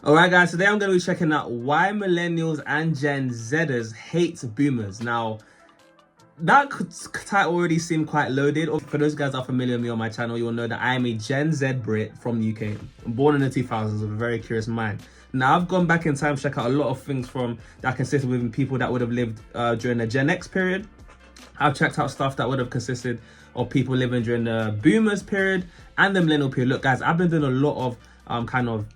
Alright guys, today I'm going to be checking out why millennials and Gen Zers hate boomers. Now, that title already seemed quite loaded. For those guys that are familiar with me on my channel, you'll know that I am a Gen Z Brit from the UK. I'm born in the 2000s with a very curious mind. Now, I've gone back in time to check out a lot of things from that consisted with people that would have lived during the Gen X period. I've checked out stuff that would have consisted of people living during the boomers period and the millennial period. Look guys, I've been doing a lot of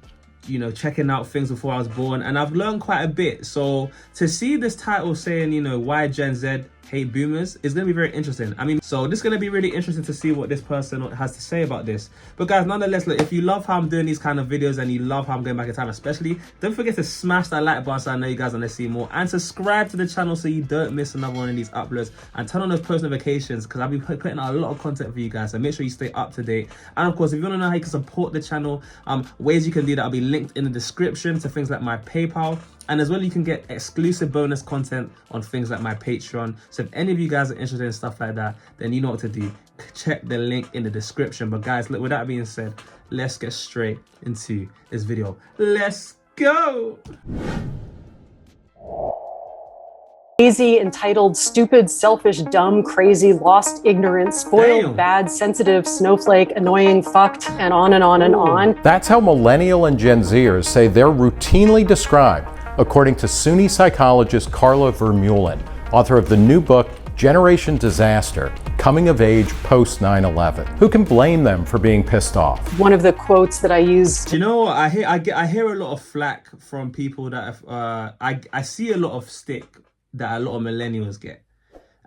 checking out things before I was born, and I've learned quite a bit. So to see this title saying, why Gen Z hate boomers is going to be very interesting. So this is going to be really interesting to see what this person has to say about this. But guys, nonetheless, look, if you love how I'm doing these kind of videos and you love how I'm going back in time especially, don't forget to smash that like button so I know you guys want to see more, and subscribe to the channel so you don't miss another one of these uploads, and turn on those post notifications because I'll be putting out a lot of content for you guys, so make sure you stay up to date. And of course, if you want to know how you can support the channel, ways you can do that will be linked in the description to things like my PayPal. And as well, you can get exclusive bonus content on things like my Patreon. So if any of you guys are interested in stuff like that, then you know what to do. Check the link in the description. But guys, look, with that being said, let's get straight into this video. Let's go! Lazy, entitled, stupid, selfish, dumb, crazy, lost, ignorant, spoiled, bad, sensitive, snowflake, annoying, fucked, and on and on and on. That's how Millennial and Gen Zers say they're routinely described, according to SUNY psychologist Carla Vermeulen, author of the new book, Generation Disaster, Coming of Age Post 9/11. Who can blame them for being pissed off? One of the quotes that I use. Do you know what? I hear a lot of flack from people that I see a lot of stick that a lot of millennials get,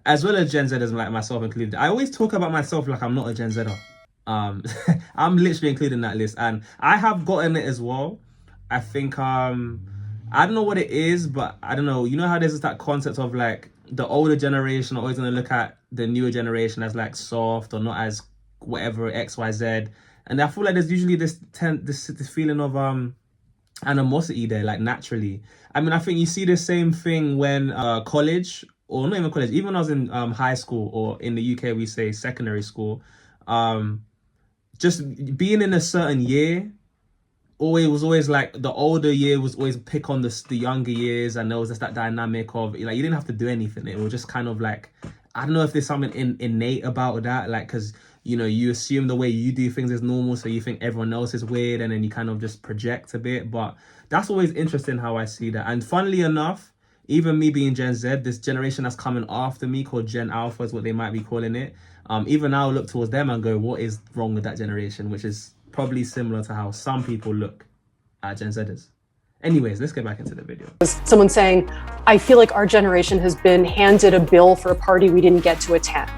as well as Gen Zers, like myself included. I always talk about myself like I'm not a Gen Zer. I'm literally included in that list, and I have gotten it as well. I think I don't know what it is, but I don't know. You know how there's that concept of like the older generation are always going to look at the newer generation as like soft or not as whatever XYZ, and I feel like there's usually this feeling of animosity there, like naturally. I think you see the same thing when college, or not even college, even when I was in high school, or in the UK we say secondary school, just being in a certain year. Was always like the older year was always pick on the younger years, and there was just that dynamic of like you didn't have to do anything. It was just kind of like, I don't know if there's something innate about that, like because you assume the way you do things is normal, so you think everyone else is weird, and then you kind of just project a bit. But that's always interesting how I see that. And funnily enough, even me being Gen Z, this generation that's coming after me called Gen Alpha is what they might be calling it. Even now I look towards them and go, what is wrong with that generation? Which is probably similar to how some people look at Gen Zers. Anyways, let's get back into the video. Someone saying, I feel like our generation has been handed a bill for a party we didn't get to attend.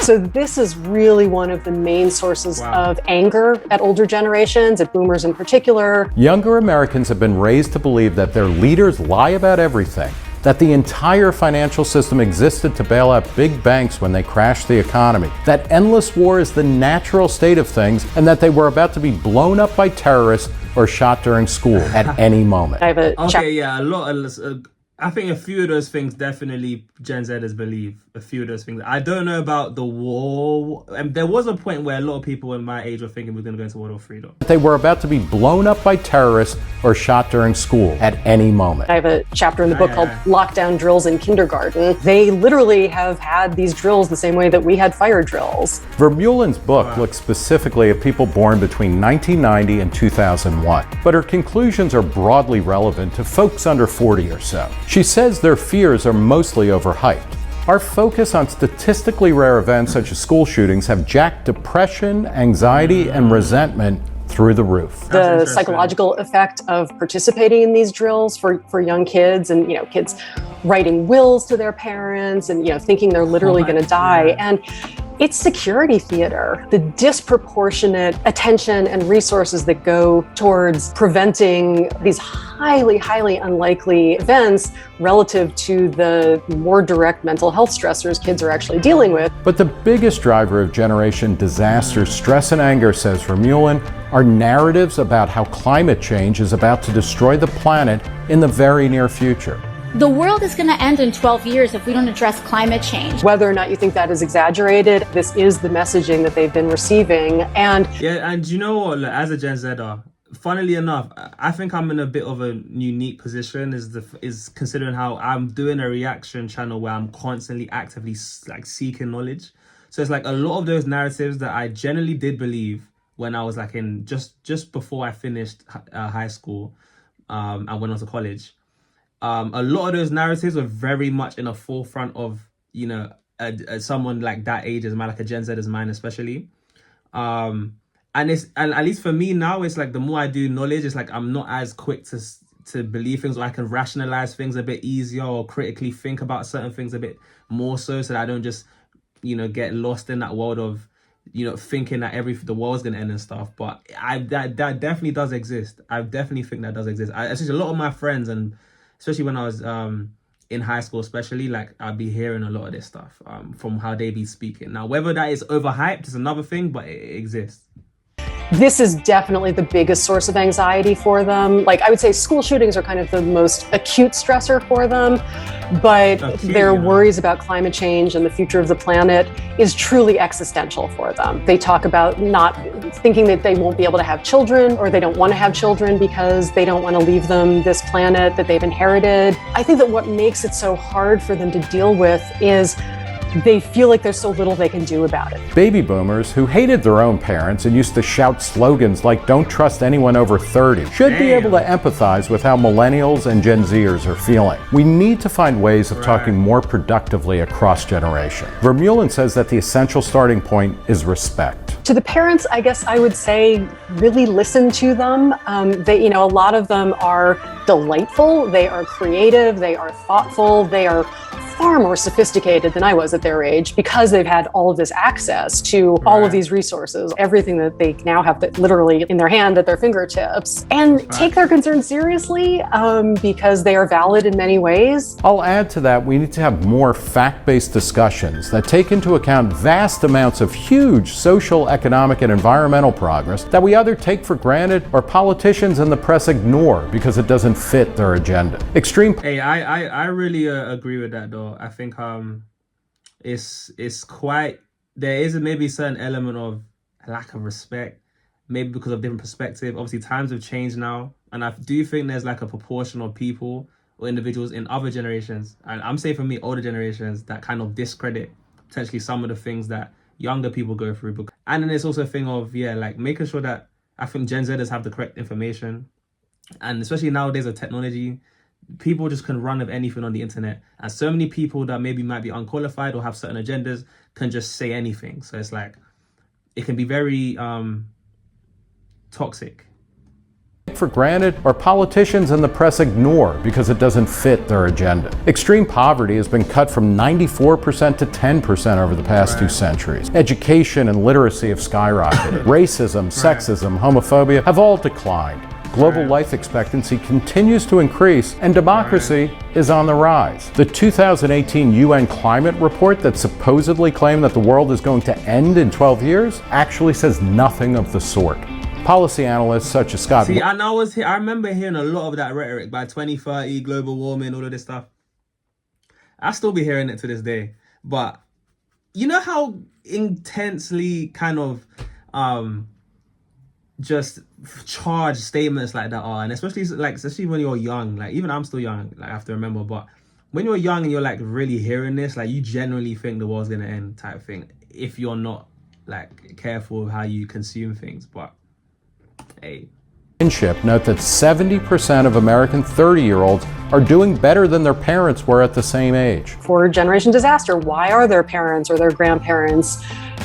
So this is really one of the main sources of anger at older generations, at boomers in particular. Younger Americans have been raised to believe that their leaders lie about everything, that the entire financial system existed to bail out big banks when they crashed the economy, that endless war is the natural state of things, and that they were about to be blown up by terrorists or shot during school at any moment. I have a I think a few of those things definitely Gen Zers believe. A few of those things. I don't know about the war. There was a point where a lot of people in my age were thinking we're going to go into World War III, though. They were about to be blown up by terrorists or shot during school at any moment. I have a chapter in the book called Lockdown Drills in Kindergarten. They literally have had these drills the same way that we had fire drills. Vermeulen's book looks specifically at people born between 1990 and 2001, but her conclusions are broadly relevant to folks under 40 or so. She says their fears are mostly overhyped. Our focus on statistically rare events such as school shootings have jacked depression, anxiety, and resentment through the roof. The psychological effect of participating in these drills for young kids, and kids writing wills to their parents and thinking they're literally going to die. And it's security theater. The disproportionate attention and resources that go towards preventing these highly, highly unlikely events relative to the more direct mental health stressors kids are actually dealing with. But the biggest driver of generation disaster, stress, and anger, says Vermeulen, are narratives about how climate change is about to destroy the planet in the very near future. The world is going to end in 12 years if we don't address climate change. Whether or not you think that is exaggerated, this is the messaging that they've been receiving. And yeah, and you know what, like, as a Gen Zer, funnily enough, I think I'm in a bit of a unique position is considering how I'm doing a reaction channel where I'm constantly actively like seeking knowledge. So it's like a lot of those narratives that I generally did believe when I was like in just before I finished high school, and went on to college. A lot of those narratives were very much in the forefront of, you know, someone like that age as mine, like a Gen Z as mine especially. And at least for me now, it's like the more I do knowledge, it's like I'm not as quick to believe things, or I can rationalize things a bit easier, or critically think about certain things a bit more so that I don't just, you know, get lost in that world of, you know, thinking that the world's gonna end and stuff. But that definitely does exist. I definitely think that does exist. Especially a lot of my friends, and especially when I was in high school, especially, like I'd be hearing a lot of this stuff from how they be speaking. Now, whether that is overhyped is another thing, but it exists. This is definitely the biggest source of anxiety for them. Like, I would say school shootings are kind of the most acute stressor for them, but their worries about climate change and the future of the planet is truly existential for them. They talk about not thinking that they won't be able to have children, or they don't want to have children because they don't want to leave them this planet that they've inherited. I think that what makes it so hard for them to deal with is they feel like there's so little they can do about it. Baby boomers who hated their own parents and used to shout slogans like "Don't trust anyone over 30" should be able to empathize with how millennials and Gen Zers are feeling. We need to find ways of talking more productively across generation. Vermeulen says that the essential starting point is respect. To the parents, I guess I would say really listen to them. They, you know, a lot of them are delightful, they are creative, they are thoughtful, they are far more sophisticated than I was at their age, because they've had all of this access to all of these resources, everything that they now have literally in their hand at their fingertips, and take their concerns seriously because they are valid in many ways. I'll add to that, we need to have more fact-based discussions that take into account vast amounts of huge social, economic, and environmental progress that we either take for granted or politicians and the press ignore because it doesn't fit their agenda. Hey, I really agree with that though. I think it's quite, there is maybe a certain element of lack of respect, maybe because of different perspective. Obviously times have changed now, and I do think there's like a proportion of people or individuals in other generations, and I'm saying for me older generations, that kind of discredit potentially some of the things that younger people go through. And then it's also a thing of like making sure that I think Gen Zers have the correct information, and especially nowadays with technology, people just can run with anything on the internet, and so many people that maybe might be unqualified or have certain agendas can just say anything. So it's like it can be very toxic. For granted, or politicians and the press ignore because it doesn't fit their agenda. Extreme poverty has been cut from 94% to 10% over the past 2 centuries. Education and literacy have skyrocketed. Racism, sexism, homophobia have all declined. Global life expectancy continues to increase, and democracy is on the rise. The 2018 UN climate report that supposedly claimed that the world is going to end in 12 years actually says nothing of the sort. Policy analysts such as Scott... See, and I remember hearing a lot of that rhetoric by 2030, global warming, all of this stuff. I still be hearing it to this day. But you know how intensely kind of just charged statements like that are, and especially when you're young, like even I'm still young, like I have to remember, but when you're young and you're like really hearing this, like you genuinely think the world's gonna end type thing if you're not like careful of how you consume things. But hey, note that 70% of American 30-year-olds are doing better than their parents were at the same age. For generation disaster, why are their parents or their grandparents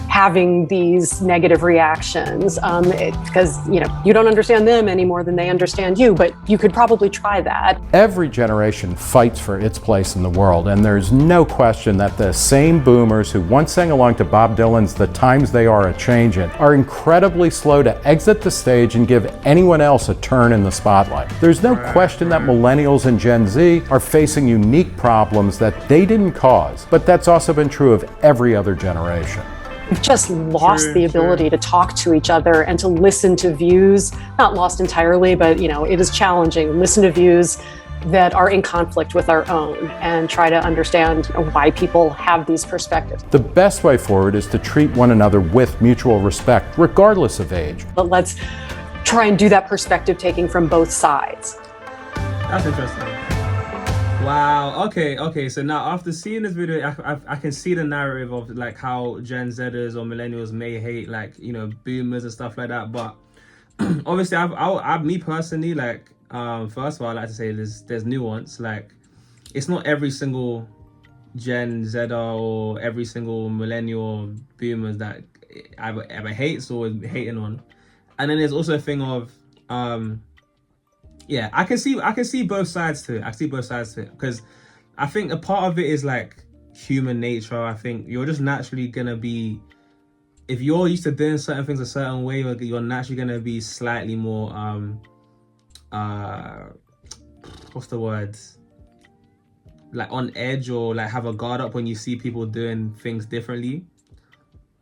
having these negative reactions? Because you don't understand them any more than they understand you, but you could probably try that. Every generation fights for its place in the world, and there's no question that the same boomers who once sang along to Bob Dylan's "The Times They Are A-Changin'" are incredibly slow to exit the stage and give anyone else a turn in the spotlight. There's no question that millennials and Gen Z are facing unique problems that they didn't cause, but that's also been true of every other generation. We've just lost the ability to talk to each other and to listen to views, not lost entirely, but it is challenging. Listen to views that are in conflict with our own and try to understand why people have these perspectives. The best way forward is to treat one another with mutual respect, regardless of age. But let's try and do that perspective taking from both sides. That's interesting. Wow. Okay. So now after seeing this video, I can see the narrative of like how Gen Zers or millennials may hate like, you know, boomers and stuff like that. But obviously, me personally, like, first of all, I like to say there's nuance. Like, it's not every single Gen Zer or every single millennial or boomers that ever hates or is hating on. And then there's also a thing of yeah, I can see both sides to it. I see both sides to it because I think a part of it is like human nature. I think you're just naturally gonna be, if you're used to doing certain things a certain way, you're naturally gonna be slightly more what's the word? Like on edge, or like have a guard up when you see people doing things differently.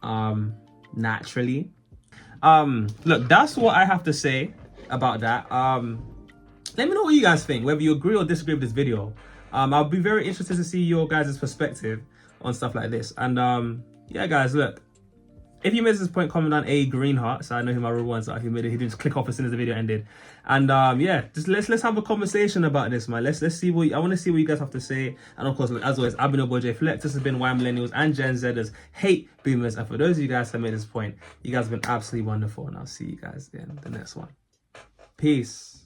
Naturally. Look, that's what I have to say about that. Let me know what you guys think, whether you agree or disagree with this video. I'll be very interested to see your guys' perspective on stuff like this. And yeah, guys, look, if you made this point, comment on a green heart, so I know who my real ones are. Who didn't just click off as soon as the video ended. And yeah, just let's have a conversation about this, man. Let's see what I want to see what you guys have to say. And of course, look, as always, I've been your boy JayFlex. This has been Why Millennials and Gen Zers Hate Boomers. And for those of you guys that made this point, you guys have been absolutely wonderful. And I'll see you guys in the next one. Peace.